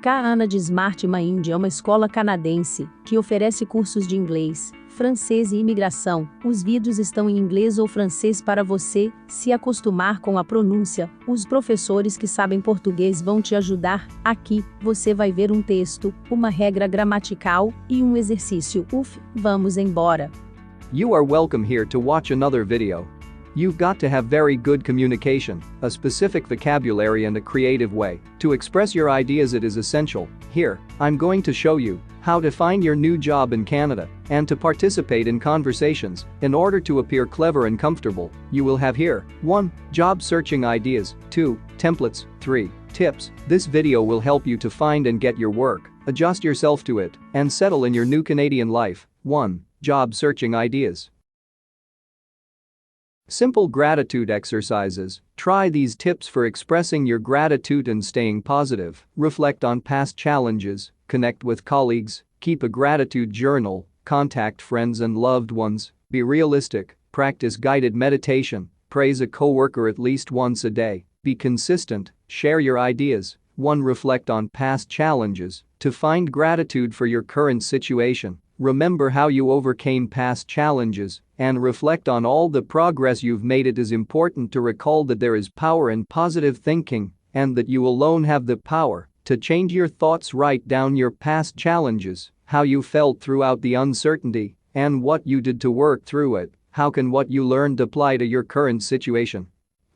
Ana de Smart Mind é uma escola canadense que oferece cursos de inglês, francês e imigração. Os vídeos estão em inglês ou francês para você se acostumar com a pronúncia. Os professores que sabem português vão te ajudar. Aqui, você vai ver um texto, uma regra gramatical e um exercício. Vamos embora. You are welcome here to watch another video. You've got to have very good communication, a specific vocabulary and a creative way to express your ideas. It is essential. Here, I'm going to show you how to find your new job in Canada and to participate in conversations in order to appear clever and comfortable. You will have here 1. Job searching ideas, 2. Templates, 3. Tips. This video will help you to find and get your work, adjust yourself to it, and settle in your new Canadian life. 1. Job searching ideas. Simple gratitude exercises. Try these tips for expressing your gratitude and staying positive. Reflect on past challenges, connect with colleagues, keep a gratitude journal, contact friends and loved ones, be realistic, practice guided meditation, praise a coworker at least once a day, be consistent, share your ideas. 1. Reflect on past challenges. To find gratitude for your current situation, remember how you overcame past challenges and reflect on all the progress you've made. It is important to recall that there is power in positive thinking and that you alone have the power to change your thoughts. Write down your past challenges, how you felt throughout the uncertainty, and what you did to work through it. How can what you learned apply to your current situation?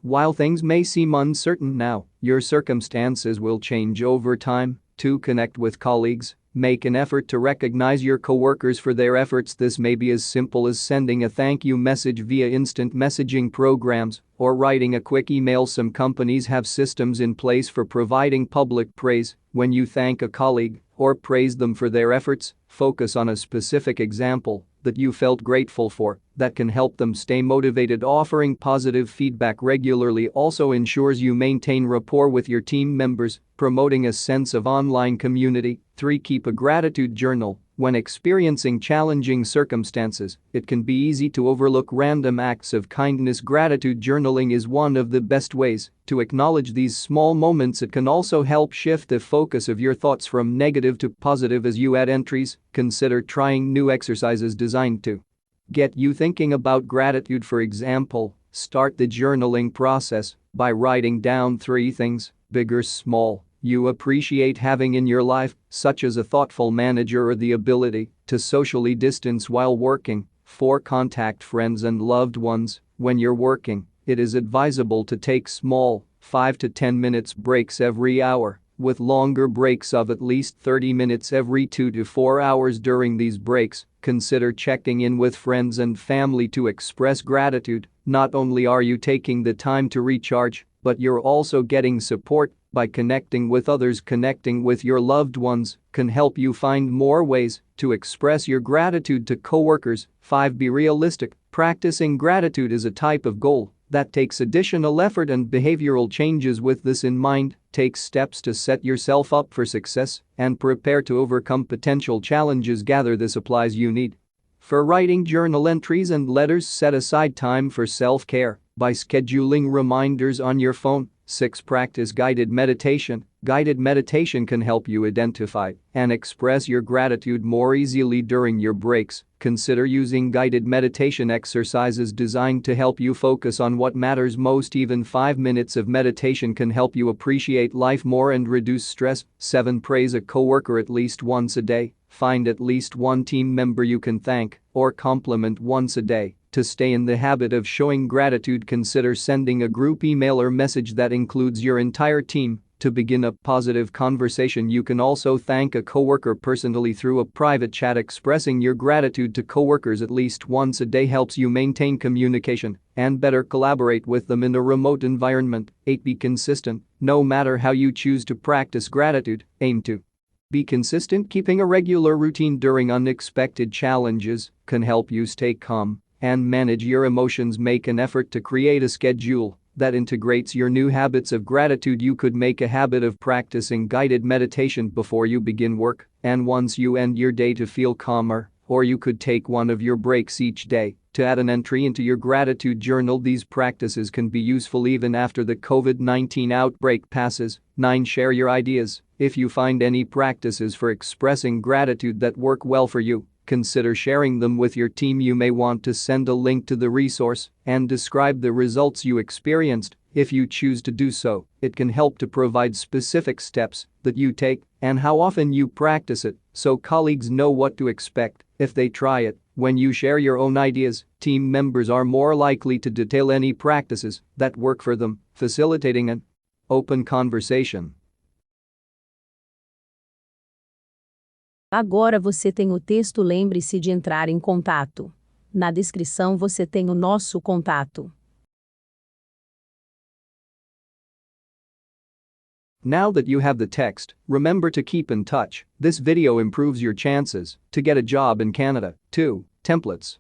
While things may seem uncertain now, your circumstances will change over time. 2. Connect with colleagues. Make an effort to recognize your coworkers for their efforts. This may be as simple as sending a thank you message via instant messaging programs or writing a quick email. Some companies have systems in place for providing public praise. When you thank a colleague or praise them for their efforts, focus on a specific example that you felt grateful for that can help them stay motivated. Offering positive feedback regularly also ensures you maintain rapport with your team members, promoting a sense of online community. 3. Keep a gratitude journal. When experiencing challenging circumstances, it can be easy to overlook random acts of kindness. Gratitude journaling is one of the best ways to acknowledge these small moments. It can also help shift the focus of your thoughts from negative to positive. As you add entries, consider trying new exercises designed to get you thinking about gratitude. For example, start the journaling process by writing down 3 things, big or small, you appreciate having in your life, such as a thoughtful manager or the ability to socially distance while working. 4. Contact friends and loved ones. When you're working, it is advisable to take small, 5 to 10 minutes breaks every hour, with longer breaks of at least 30 minutes every 2 to 4 hours. During these breaks, consider checking in with friends and family to express gratitude. Not only are you taking the time to recharge, but you're also getting support by connecting with others. Connecting with your loved ones can help you find more ways to express your gratitude to coworkers. 5. Be realistic. Practicing gratitude is a type of goal that takes additional effort and behavioral changes. With this in mind, take steps to set yourself up for success and prepare to overcome potential challenges. Gather the supplies you need for writing journal entries and letters. Set aside time for self-care by scheduling reminders on your phone. 6. Practice guided meditation. Guided meditation can help you identify and express your gratitude more easily during your breaks. Consider using guided meditation exercises designed to help you focus on what matters most. Even 5 minutes of meditation can help you appreciate life more and reduce stress. 7. Praise a coworker at least once a day. Find at least one team member you can thank or compliment once a day. To stay in the habit of showing gratitude, consider sending a group email or message that includes your entire team to begin a positive conversation. You can also thank a coworker personally through a private chat. Expressing your gratitude to coworkers at least once a day helps you maintain communication and better collaborate with them in a remote environment. 8. Be consistent. No matter how you choose to practice gratitude, aim to be consistent. Keeping a regular routine during unexpected challenges can help you stay calm and manage your emotions. Make an effort to create a schedule that integrates your new habits of gratitude. You could make a habit of practicing guided meditation before you begin work and once you end your day to feel calmer, or you could take one of your breaks each day to add an entry into your gratitude journal. These practices can be useful even after the COVID-19 outbreak passes. 9. Share your ideas. If you find any practices for expressing gratitude that work well for you, consider sharing them with your team. You may want to send a link to the resource and describe the results you experienced. If you choose to do so, it can help to provide specific steps that you take and how often you practice it so colleagues know what to expect if they try it. When you share your own ideas, team members are more likely to detail any practices that work for them, facilitating an open conversation. Agora você tem o texto. Lembre-se de entrar em contato. Na descrição você tem o nosso contato. Now that you have the text, remember to keep in touch. This video improves your chances to get a job in Canada. 2. Templates.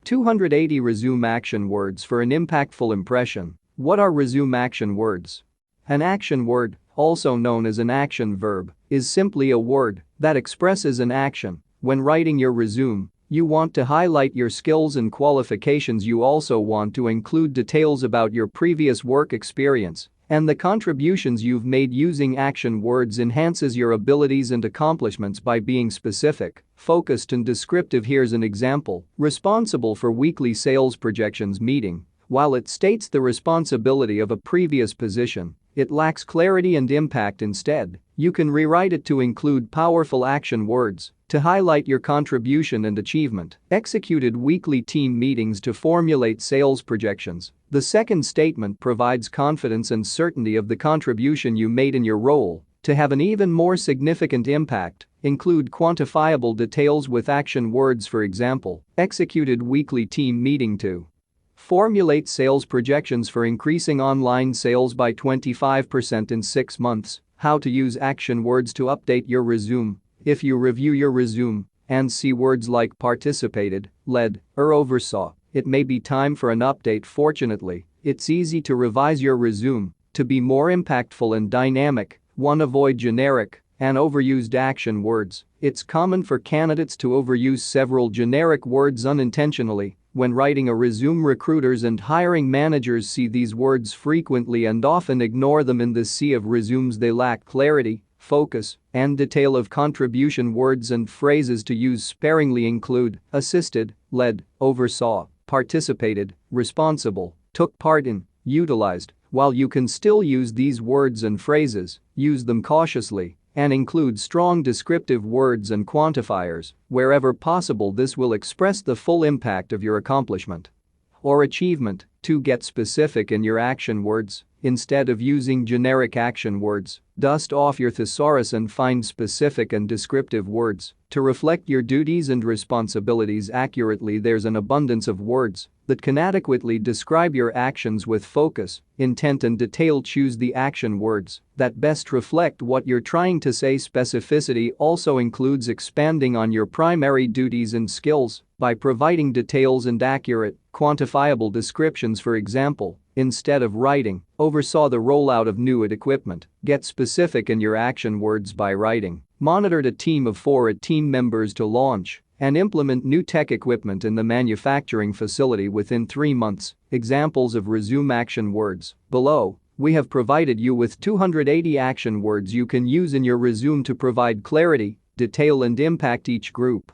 280 Resume action words for an impactful impression. What are resume action words? An action word, also known as an action verb, is simply a word that expresses an action. When writing your resume, you want to highlight your skills and qualifications. You also want to include details about your previous work experience and the contributions you've made. Using action words enhances your abilities and accomplishments by being specific, focused and descriptive. Here's an example. Responsible for weekly sales projections meeting. While it states the responsibility of a previous position, it lacks clarity and impact. Instead, you can rewrite it to include powerful action words to highlight your contribution and achievement. Executed weekly team meetings to formulate sales projections. The second statement provides confidence and certainty of the contribution you made in your role. To have an even more significant impact, include quantifiable details with action words. For example, executed weekly team meeting to formulate sales projections for increasing online sales by 25% in 6 months. How to use action words to update your resume. If you review your resume and see words like participated, led, or oversaw, it may be time for an update. Fortunately, it's easy to revise your resume to be more impactful and dynamic. 1. Avoid generic and overused action words. It's common for candidates to overuse several generic words unintentionally. When writing a resume, recruiters and hiring managers see these words frequently and often ignore them. In the sea of resumes, they lack clarity, focus, and detail of contribution. Words and phrases to use sparingly include assisted, led, oversaw, participated, responsible, took part in, utilized. While you can still use these words and phrases, use them cautiously and include strong descriptive words and quantifiers. Wherever possible, this will express the full impact of your accomplishment or achievement. To get specific in your action words, instead of using generic action words, dust off your thesaurus and find specific and descriptive words to reflect your duties and responsibilities accurately. There's an abundance of words that can adequately describe your actions with focus, intent and detail. Choose the action words that best reflect what you're trying to say. Specificity also includes expanding on your primary duties and skills by providing details and accurate, quantifiable descriptions. For example, instead of writing, oversaw the rollout of new equipment, get specific in your action words by writing, monitored a team of 4 team members to launch and implement new tech equipment in the manufacturing facility within 3 months. Examples of resume action words. Below, we have provided you with 280 action words you can use in your resume to provide clarity, detail and impact. Each group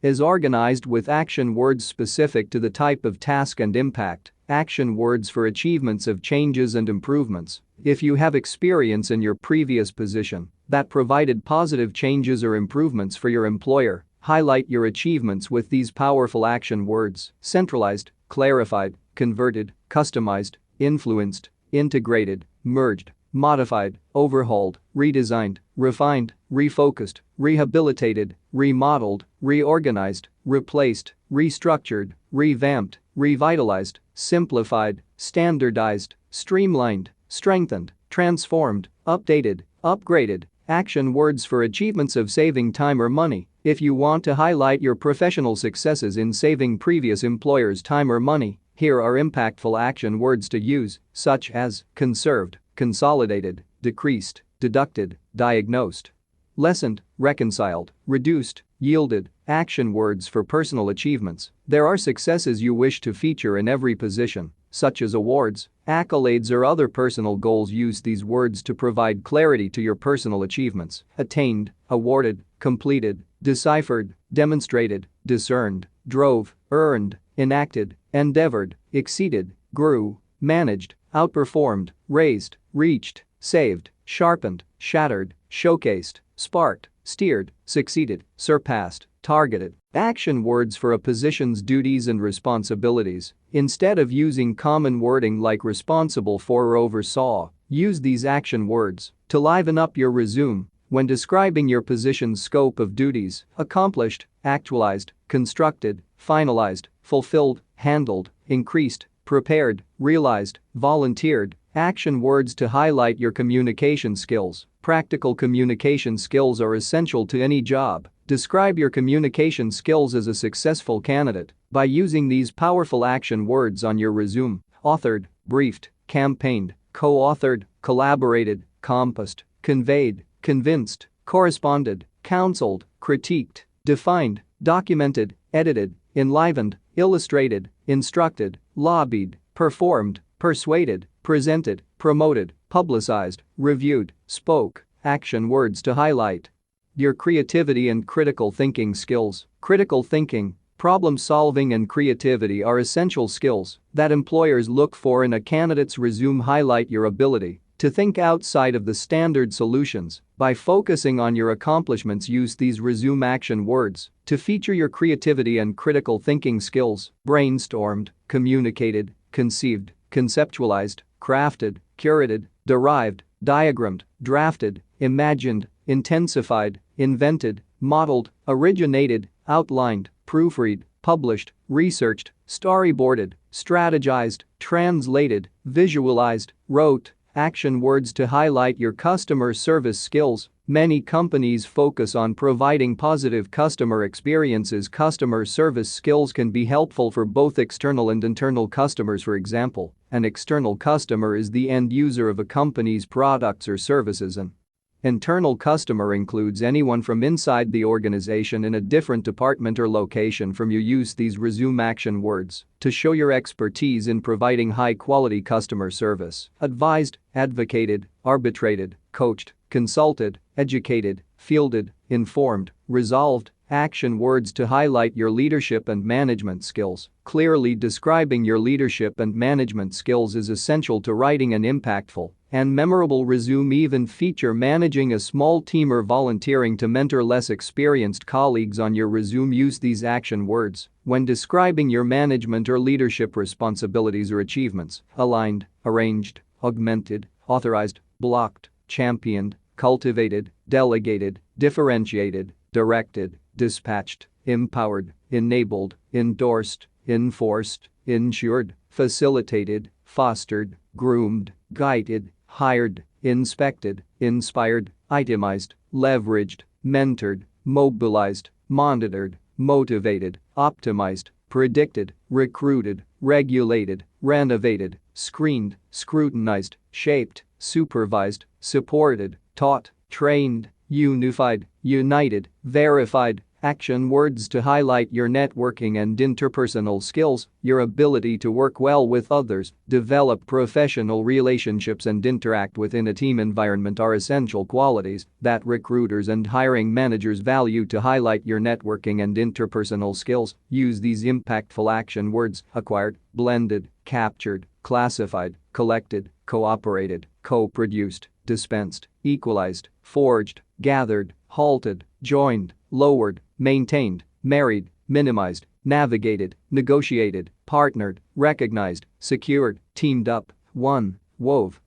is organized with action words specific to the type of task and impact. Action words for achievements of changes and improvements. If you have experience in your previous position that provided positive changes or improvements for your employer, highlight your achievements with these powerful action words. Centralized, clarified, converted, customized, influenced, integrated, merged, modified, overhauled, redesigned, refined, refocused, rehabilitated, remodeled, reorganized, replaced, restructured, revamped, revitalized, simplified, standardized, streamlined, strengthened, transformed, updated, upgraded. Action words for achievements of saving time or money. If you want to highlight your professional successes in saving previous employers time or money, here are impactful action words to use, such as conserved, consolidated, decreased, deducted, diagnosed, lessened, reconciled, reduced, yielded, Action words for personal achievements. There are successes you wish to feature in every position, such as awards, accolades or other personal goals. Use these words to provide clarity to your personal achievements: attained, awarded, completed, deciphered, demonstrated, discerned, drove, earned, enacted, endeavored, exceeded, grew, managed, outperformed, raised, reached, saved, sharpened, shattered, showcased, sparked, steered, succeeded, surpassed, targeted. Action words for a position's duties and responsibilities. Instead of using common wording like responsible for or oversaw, use these action words to liven up your resume when describing your position's scope of duties: accomplished, actualized, constructed, finalized, fulfilled, handled, increased, prepared, realized, volunteered. Action words to highlight your communication skills. Practical communication skills are essential to any job. Describe your communication skills as a successful candidate by using these powerful action words on your resume: authored, briefed, campaigned, co-authored, collaborated, compassed, conveyed, convinced, corresponded, counseled, critiqued, defined, documented, edited, enlivened, illustrated, instructed, lobbied, performed, persuaded, presented, promoted, publicized, reviewed, spoke. Action words to highlight your creativity and critical thinking skills. Critical thinking, problem solving and creativity are essential skills that employers look for in a candidate's resume. Highlight your ability to think outside of the standard solutions by focusing on your accomplishments. Use these resume action words to feature your creativity and critical thinking skills: brainstormed, communicated, conceived, conceptualized, crafted, curated, derived, diagrammed, drafted, imagined, intensified, invented, modeled, originated, outlined, proofread, published, researched, storyboarded, strategized, translated, visualized, wrote. Action words to highlight your customer service skills. Many companies focus on providing positive customer experiences. Customer service skills can be helpful for both external and internal customers. For example, an external customer is the end user of a company's products or services. An internal customer includes anyone from inside the organization in a different department or location from you. Use these resume action words to show your expertise in providing high-quality customer service: advised, advocated, arbitrated, coached, consulted, educated, fielded, informed, resolved. Action words to highlight your leadership and management skills. Clearly describing your leadership and management skills is essential to writing an impactful and memorable resume. Even feature managing a small team or volunteering to mentor less experienced colleagues on your resume. Use these action words when describing your management or leadership responsibilities or achievements: aligned, arranged, augmented, authorized, blocked, championed, cultivated, delegated, differentiated, directed, dispatched, empowered, enabled, endorsed, enforced, ensured, facilitated, fostered, groomed, guided, hired, inspected, inspired, itemized, leveraged, mentored, mobilized, monitored, motivated, optimized, predicted, recruited, regulated, renovated, screened, scrutinized, shaped, supervised, supported, taught, trained, unified, united, verified. Action words to highlight your networking and interpersonal skills. Your ability to work well with others, develop professional relationships and interact within a team environment are essential qualities that recruiters and hiring managers value. To highlight your networking and interpersonal skills, use these impactful action words: acquired, blended, captured, classified, collected, cooperated, co-produced, dispensed, equalized, forged, gathered, halted, joined, lowered, maintained, married, minimized, navigated, negotiated, partnered, recognized, secured, teamed up, won, wove.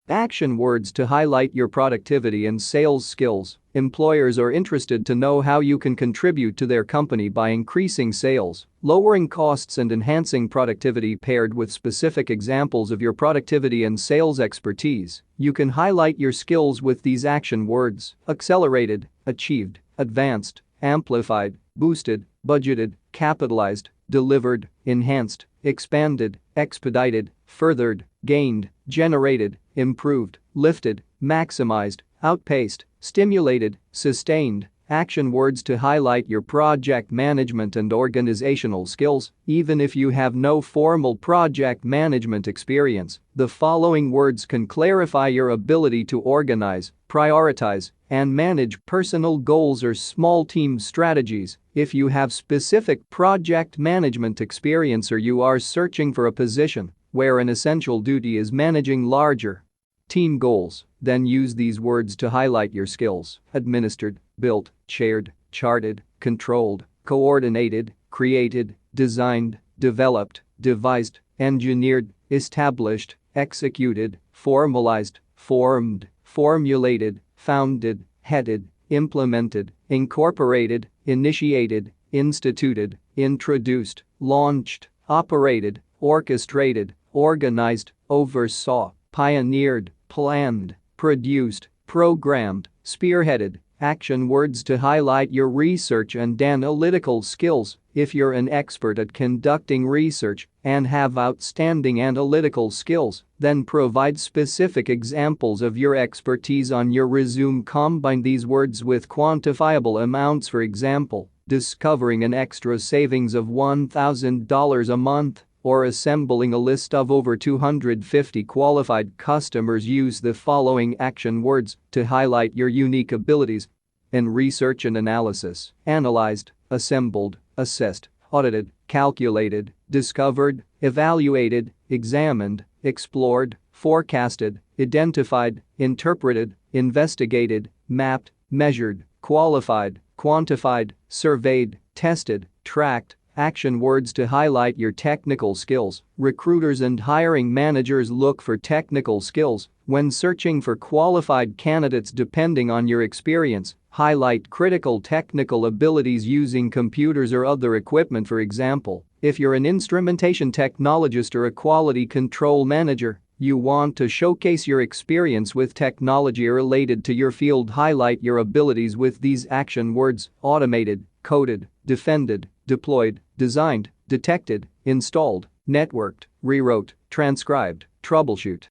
Action words to highlight your productivity and sales skills. Employers are interested to know how you can contribute to their company by increasing sales, lowering costs and enhancing productivity. Paired with specific examples of your productivity and sales expertise, you can highlight your skills with these action words: accelerated, achieved, advanced, amplified, boosted, budgeted, capitalized, delivered, enhanced, expanded, expedited, furthered, gained, generated, improved, lifted, maximized, outpaced, stimulated, sustained. Action words to highlight your project management and organizational skills. Even if you have no formal project management experience, the following words can clarify your ability to organize, prioritize, and manage personal goals or small team strategies. If you have specific project management experience or you are searching for a position where an essential duty is managing larger team goals, then use these words to highlight your skills: administered, built, shared, charted, controlled, coordinated, created, designed, developed, devised, engineered, established, executed, formalized, formed, formulated, founded, headed, implemented, incorporated, initiated, instituted, introduced, launched, operated, orchestrated, organized, oversaw, pioneered, planned, produced, programmed, spearheaded. Action words to highlight your research and analytical skills. If you're an expert at conducting research and have outstanding analytical skills, then provide specific examples of your expertise on your resume. Combine these words with quantifiable amounts, for example, discovering an extra savings of $1,000 a month, or assembling a list of over 250 qualified customers. Use the following action words to highlight your unique abilities. In research and analysis: analyzed, assembled, assessed, audited, calculated, discovered, evaluated, examined, explored, forecasted, identified, interpreted, investigated, mapped, measured, qualified, quantified, surveyed, tested, tracked. Action words to highlight your technical skills. Recruiters and hiring managers look for technical skills when searching for qualified candidates. Depending on your experience, highlight critical technical abilities using computers or other equipment. For example, if you're an instrumentation technologist or a quality control manager, you want to showcase your experience with technology related to your field. Highlight your abilities with these action words: automated, coded, defended, deployed, designed, detected, installed, networked, rewrote, transcribed, troubleshoot.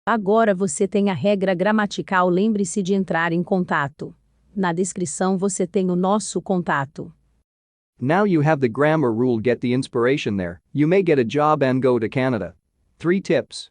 Agora você tem a regra gramatical. Lembre-se de entrar em contato. Na descrição você tem o nosso contato. Now you have the grammar rule. Get the inspiration there. You may get a job and go to Canada. 3 tips.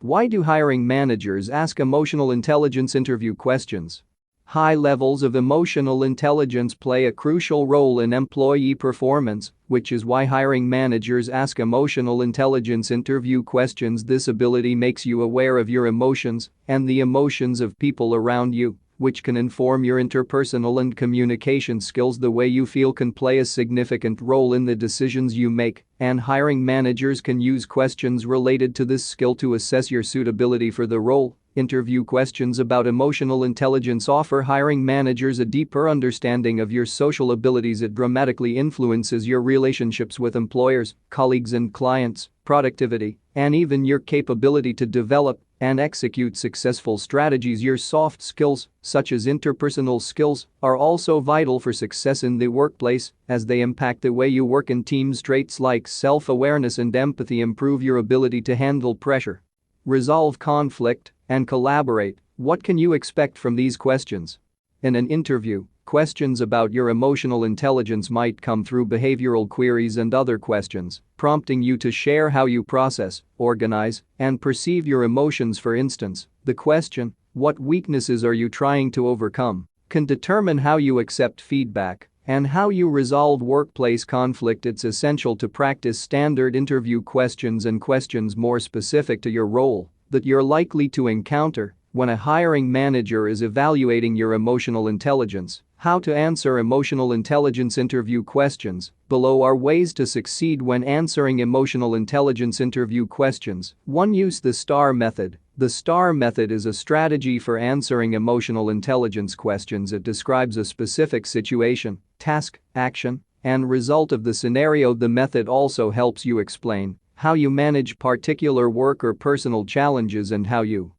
Why do hiring managers ask emotional intelligence interview questions? High levels of emotional intelligence play a crucial role in employee performance, which is why hiring managers ask emotional intelligence interview questions. This ability makes you aware of your emotions and the emotions of people around you, which can inform your interpersonal and communication skills. The way you feel can play a significant role in the decisions you make, and hiring managers can use questions related to this skill to assess your suitability for the role. Interview questions about emotional intelligence offer hiring managers a deeper understanding of your social abilities. It dramatically influences your relationships with employers, colleagues, and clients, productivity, and even your capability to develop and execute successful strategies. Your soft skills, such as interpersonal skills, are also vital for success in the workplace, as they impact the way you work in teams. Traits like self-awareness and empathy improve your ability to handle pressure, resolve conflict, and collaborate. What can you expect from these questions? In an interview, questions about your emotional intelligence might come through behavioral queries and other questions, prompting you to share how you process, organize, and perceive your emotions. For instance, the question, "What weaknesses are you trying to overcome?" can determine how you accept feedback and how you resolve workplace conflict. It's essential to practice standard interview questions and questions more specific to your role that you're likely to encounter when a hiring manager is evaluating your emotional intelligence. How to answer emotional intelligence interview questions. Below are ways to succeed when answering emotional intelligence interview questions. 1. Use the STAR method. The STAR method is a strategy for answering emotional intelligence questions. It describes a specific situation, task, action, and result of the scenario. The method also helps you explain how you manage particular work or personal challenges and how you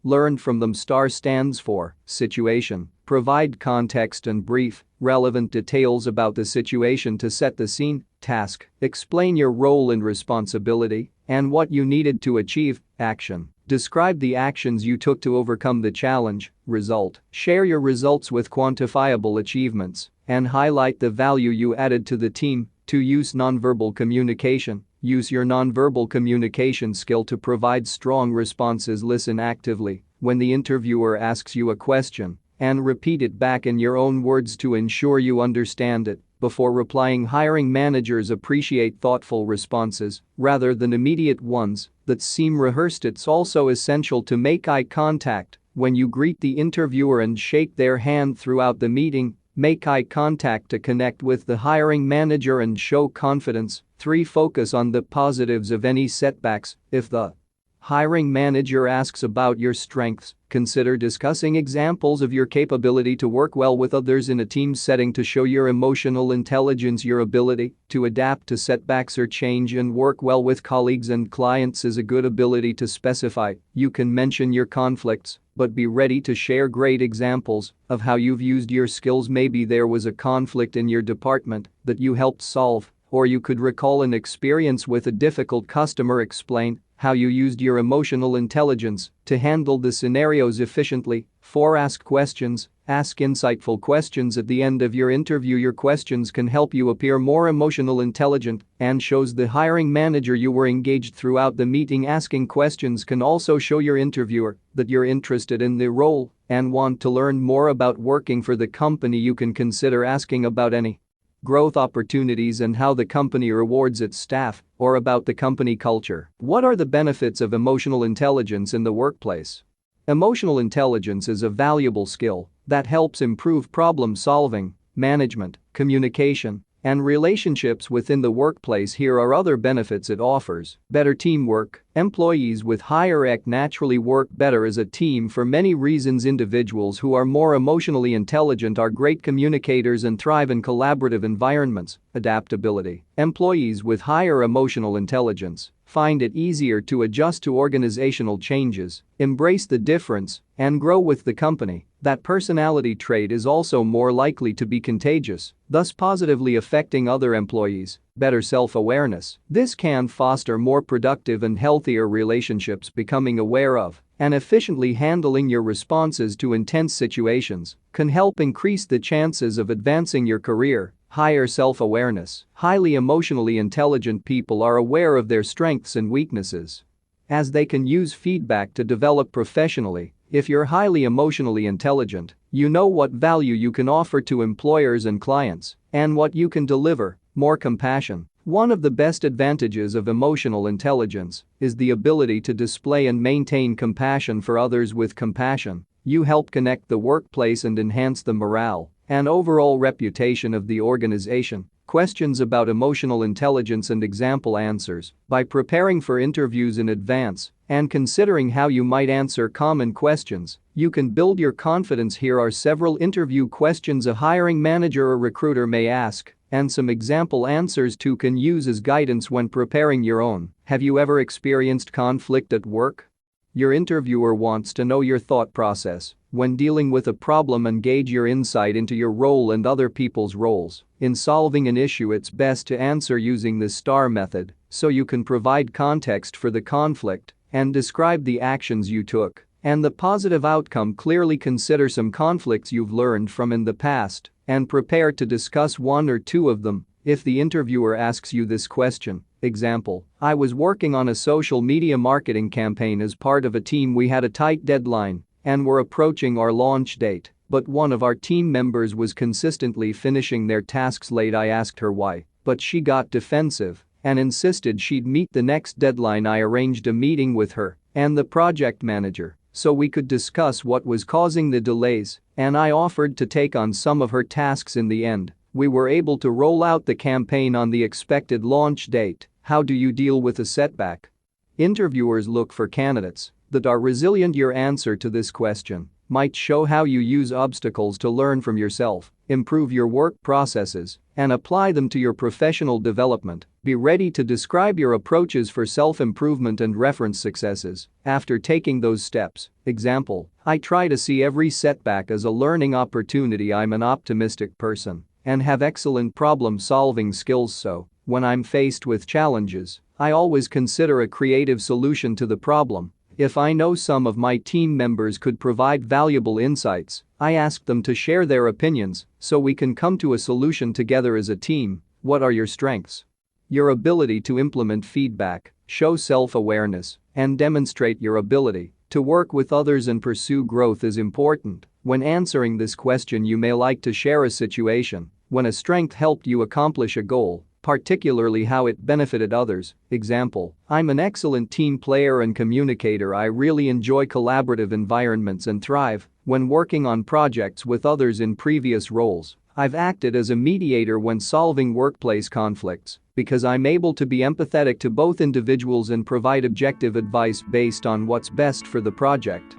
learn from them. STAR stands for situation. Provide context and brief, relevant details about the situation to set the scene. Task. Explain your role and responsibility and what you needed to achieve. Action. Describe the actions you took to overcome the challenge. Result. Share your results with quantifiable achievements and highlight the value you added to the team. 2. Use nonverbal communication. Use your nonverbal communication skill to provide strong responses. Listen actively when the interviewer asks you a question and repeat it back in your own words to ensure you understand it. Before replying, hiring managers appreciate thoughtful responses rather than immediate ones that seem rehearsed. It's also essential to make eye contact when you greet the interviewer and shake their hand throughout the meeting. Make eye contact to connect with the hiring manager and show confidence. 3. Focus on the positives of any setbacks. If the hiring manager asks about your strengths, consider discussing examples of your capability to work well with others in a team setting to show your emotional intelligence. Your ability to adapt to setbacks or change and work well with colleagues and clients is a good ability to specify. You can mention your conflicts, but be ready to share great examples of how you've used your skills. Maybe there was a conflict in your department that you helped solve, or you could recall an experience with a difficult customer. Explain how you used your emotional intelligence to handle the scenarios efficiently. 4. Ask questions. Ask insightful questions at the end of your interview. Your questions can help you appear more emotional intelligent and shows the hiring manager you were engaged throughout the meeting. Asking questions can also show your interviewer that you're interested in the role and want to learn more about working for the company. You can consider asking about any growth opportunities and how the company rewards its staff, or about the company culture. What are the benefits of emotional intelligence in the workplace? Emotional intelligence is a valuable skill that helps improve problem solving, management, communication, and relationships within the workplace. Here are other benefits it offers. Better teamwork. Employees with higher EQ naturally work better as a team for many reasons. Individuals who are more emotionally intelligent are great communicators and thrive in collaborative environments. Adaptability. Employees with higher emotional intelligence find it easier to adjust to organizational changes, embrace the difference, and grow with the company. That personality trait is also more likely to be contagious, thus positively affecting other employees. Better self-awareness. This can foster more productive and healthier relationships. Becoming aware of and efficiently handling your responses to intense situations can help increase the chances of advancing your career. Higher self-awareness. Highly emotionally intelligent people are aware of their strengths and weaknesses, as they can use feedback to develop professionally. If you're highly emotionally intelligent, you know what value you can offer to employers and clients, and what you can deliver. More compassion. One of the best advantages of emotional intelligence is the ability to display and maintain compassion for others. With compassion, you help connect the workplace and enhance the morale and overall reputation of the organization. Questions about emotional intelligence and example answers. By preparing for interviews in advance and considering how you might answer common questions, you can build your confidence. Here are several interview questions a hiring manager or recruiter may ask, and some example answers you can use as guidance when preparing your own. Have you ever experienced conflict at work? Your interviewer wants to know your thought process when dealing with a problem and gauge your insight into your role and other people's roles. In solving an issue, it's best to answer using the STAR method so you can provide context for the conflict and describe the actions you took and the positive outcome clearly. Consider some conflicts you've learned from in the past and prepare to discuss one or two of them if the interviewer asks you this question. Example: I was working on a social media marketing campaign as part of a team. We had a tight deadline and were approaching our launch date, but one of our team members was consistently finishing their tasks late. I asked her why, but she got defensive and insisted she'd meet the next deadline. I arranged a meeting with her and the project manager so we could discuss what was causing the delays, and I offered to take on some of her tasks. In the end, we were able to roll out the campaign on the expected launch date. How do you deal with a setback? Interviewers look for candidates that are resilient. Your answer to this question might show how you use obstacles to learn from yourself, improve your work processes, and apply them to your professional development. Be ready to describe your approaches for self-improvement and reference successes after taking those steps. Example: I try to see every setback as a learning opportunity. I'm an optimistic person and have excellent problem-solving skills, so when I'm faced with challenges, I always consider a creative solution to the problem. If I know some of my team members could provide valuable insights, I ask them to share their opinions so we can come to a solution together as a team. What are your strengths? Your ability to implement feedback, show self-awareness, and demonstrate your ability to work with others and pursue growth is important. When answering this question, you may like to share a situation when a strength helped you accomplish a goal, particularly how it benefited others. Example: I'm an excellent team player and communicator. I really enjoy collaborative environments and thrive when working on projects with others. In previous roles, I've acted as a mediator when solving workplace conflicts because I'm able to be empathetic to both individuals and provide objective advice based on what's best for the project.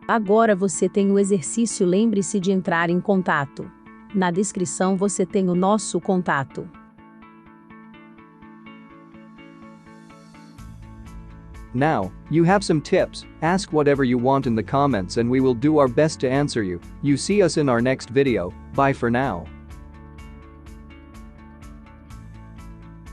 Agora você tem o exercício. Lembre-se de entrar em contato. Na descrição você tem o nosso contato. Now, you have some tips. Ask whatever you want in the comments and we will do our best to answer you. You see us in our next video. Bye for now.